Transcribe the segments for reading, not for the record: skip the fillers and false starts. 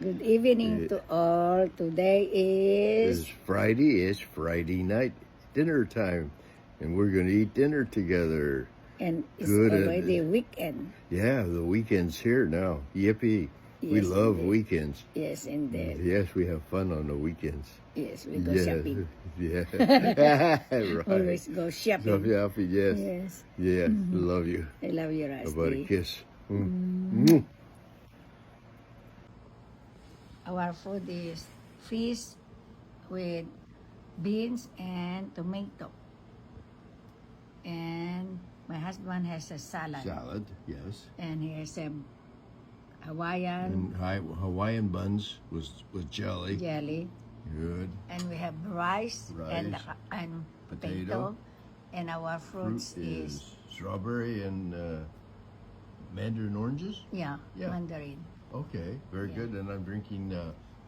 Good evening to all. Today It's is Friday. It's Friday night dinner time, and we're going to eat dinner together. and it's Good, already weekend. Yeah, the weekend's here now. Yippee! We Yes, love indeed. weekends. Yes, indeed. Yes, we have fun on the weekends. Yes, we go Yes, shopping. yeah, right. Always go So shopping. happy. Yes, Yes, yes. Love you. I love you, How about a Rusty. kiss? Mm. Our food is fish with beans and tomato. And my husband has a salad. Salad. Yes. And he has a Hawaiian And Hawaiian buns with jelly. jelly. Good. And we have rice, and Rice, potato. And our fruits Fruit is is strawberry and mandarin oranges. yeah, Yeah. mandarin. Okay, very Yeah. good. And I'm drinking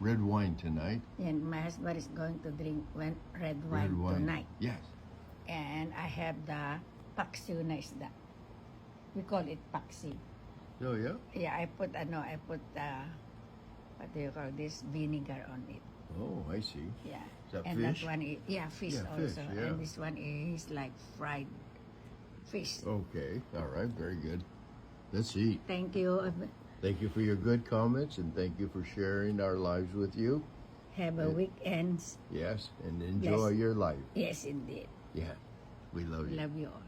red wine tonight. And my husband is going to drink red wine tonight. Yes. And I have the paksiw na isda. We call it paksi. Oh yeah. Yeah, I put what do you call this, vinegar on it. Oh, I see. Yeah. Is that And fish? that one is fish Yeah, also. fish, yeah. And this one is like fried fish. Okay. All right. Very good. Let's eat. Thank you. Thank you for your good comments, and thank you for sharing our lives with you. Have a weekend. Yes, and enjoy your life. Yes, indeed. Yeah. We love you. Love you all.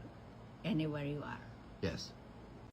Anywhere you are. Yes.